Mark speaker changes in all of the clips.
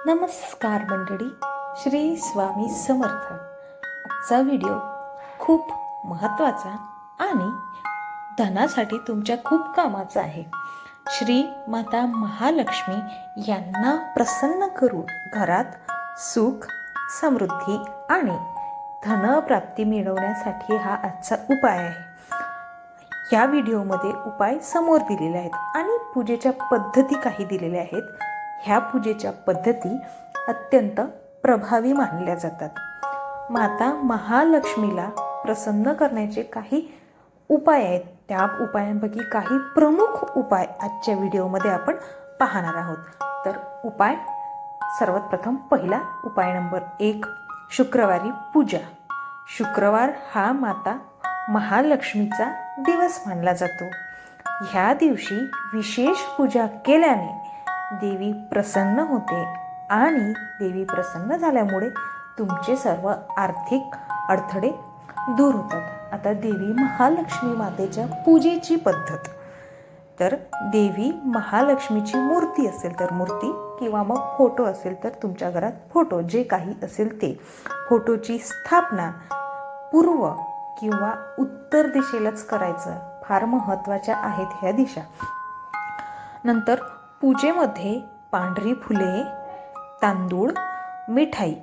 Speaker 1: नमस्कार मंडळी, श्री स्वामी समर्थ. आजचा व्हिडिओ खूप महत्त्वाचा आणि धनासाठी तुमच्या खूप कामाचा आहे. श्री माता महालक्ष्मी यांना प्रसन्न करून घरात सुख, समृद्धी आणि धनप्राप्ती मिळवण्यासाठी हा आजचा उपाय आहे. या व्हिडिओमध्ये उपाय समोर दिलेले आहेत आणि पूजेच्या पद्धती काही दिलेल्या आहेत. ह्या पूजेच्या पद्धती अत्यंत प्रभावी मानल्या जातात. माता महालक्ष्मीला प्रसन्न करण्याचे काही उपाय आहेत. त्या उपायांपैकी काही प्रमुख उपाय आजच्या व्हिडिओमध्ये आपण पाहणार आहोत. तर उपाय सर्वात प्रथम पहिला उपाय नंबर 1, शुक्रवारी पूजा. शुक्रवार हा माता महालक्ष्मीचा दिवस मानला जातो. ह्या दिवशी विशेष पूजा केल्याने देवी प्रसन्न होते आणि देवी प्रसन्न झाल्यामुळे तुमचे सर्व आर्थिक अडथळे दूर होतात. आता देवी महालक्ष्मी मातेच्या पूजेची पद्धत. तर देवी महालक्ष्मीची मूर्ती असेल तर मूर्ती किंवा मग फोटो असेल तर तुमच्या घरात फोटो, जे काही असेल ते फोटोची स्थापना पूर्व किंवा उत्तर दिशेलाच करायचं. फार महत्त्वाच्या आहेत ह्या दिशा. नंतर पूजेमध्ये पांढरी फुले, तांदूळ, मिठाई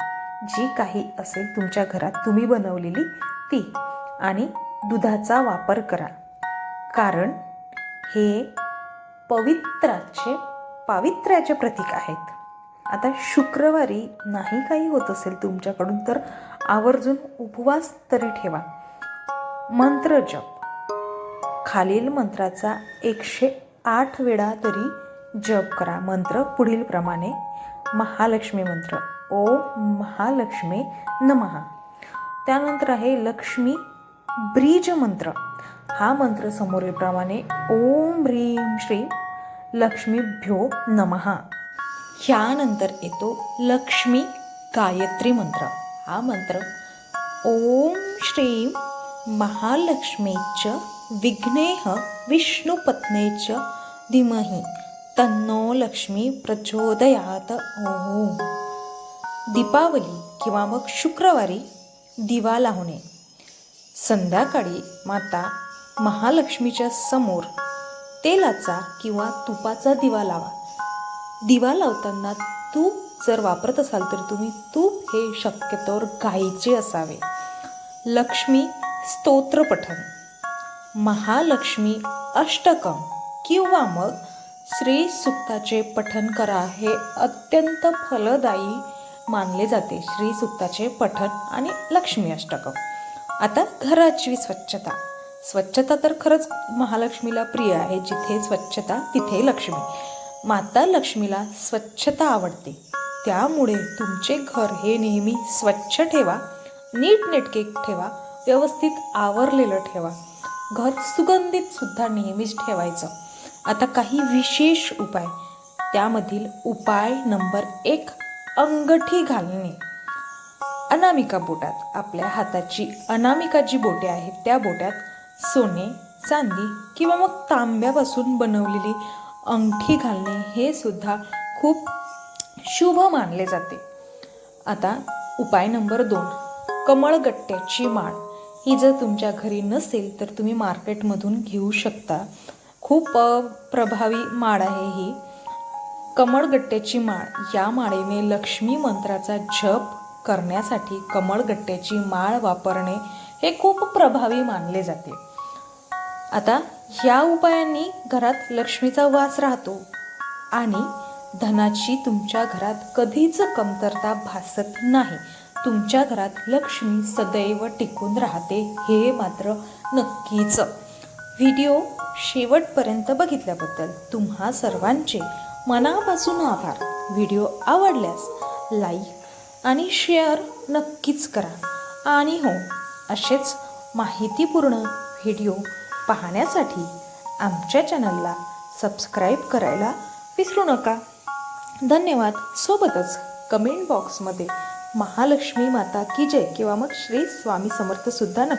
Speaker 1: जी काही असेल तुमच्या घरात तुम्ही बनवलेली ती आणि दुधाचा वापर करा, कारण हे पावित्र्याचे प्रतीक आहेत. आता शुक्रवारी नाही काही होत असेल तुमच्याकडून तर आवर्जून उपवास तरी ठेवा. मंत्र जप. खालील मंत्राचा 108 वेळा तरी जप करा. मंत्र पुढील प्रमाणे. महालक्ष्मी मंत्र, ओम महालक्ष्मी नमः. त्यानंतर आहे लक्ष्मी ब्रीज मंत्र. हा मंत्र समोरील प्रमाणे, ओम ह्रीं श्रीं लक्ष्मीभ्यो नमः. ह्यानंतर येतो लक्ष्मी गायत्री मंत्र. हा मंत्र, ओम श्रीं महालक्ष्मीच विघ्नेह विष्णुपत्नेच धीमहि तन्नो लक्ष्मी प्रचोदयात. ओम. दीपावली किंवा मग शुक्रवारी दिवा लावणे. संध्याकाळी माता महालक्ष्मीच्या समोर तेलाचा किंवा तुपाचा दिवा लावा. दिवा लावताना तूप जर वापरत असाल तर तुम्ही तूप हे शक्यतोवर गाईचे असावे. लक्ष्मी स्तोत्र पठण, महालक्ष्मी अष्टकम किंवा मग श्री सूक्ताचे पठण करा. हे अत्यंत फलदायी मानले जाते, श्री सूक्ताचे पठण आणि लक्ष्मी अष्टकम. आता घराची स्वच्छता. स्वच्छता तर खरंच महालक्ष्मीला प्रिय आहे. जिथे स्वच्छता तिथे लक्ष्मी. माता लक्ष्मीला स्वच्छता आवडते, त्यामुळे तुमचे घर हे नेहमी स्वच्छ ठेवा, नीटनेटके ठेवा, व्यवस्थित आवरलेलं ठेवा. घर सुगंधित सुद्धा नेहमीच ठेवायचं. आता काही विशेष उपाय. त्यामधील उपाय नंबर 1, अंगठी घालणे. अनामिका बोटात, आपल्या हाताची अनामिका जी बोटे आहेत त्या बोटात सोने, चांदी किंवा मग तांब्यापासून बनवलेली अंगठी घालणे हे सुद्धा खूप शुभ मानले जाते. आता उपाय नंबर 2, कमळगट्ट्याची माळ. ही जर तुमच्या घरी नसेल तर तुम्ही मार्केटमधून घेऊ शकता. खूप प्रभावी माळ आहे ही कमळगट्ट्याची माळ. या माळेने लक्ष्मी मंत्राचा जप करण्यासाठी कमळगट्ट्याची माळ वापरणे हे खूप प्रभावी मानले जाते. आता ह्या उपायांनी घरात लक्ष्मीचा वास राहतो आणि धनाची तुमच्या घरात कधीच कमतरता भासत नाही. तुमच्या घरात लक्ष्मी सदैव टिकून राहते, हे मात्र नक्कीच. व्हिडिओ शेवटपर्यंत बघितल्याबद्दल तुम्हा सर्वांचे मनापासून आभार. व्हिडिओ आवडल्यास लाईक आणि शेअर नक्कीच करा. आणि हो, असेच माहितीपूर्ण व्हिडिओ पाहण्यासाठी आमच्या चॅनलला सबस्क्राईब करायला विसरू नका. धन्यवाद. सोबतच कमेंट बॉक्समध्ये महालक्ष्मी माता की जय किंवा मग श्री स्वामी समर्थ सुद्धा नक्की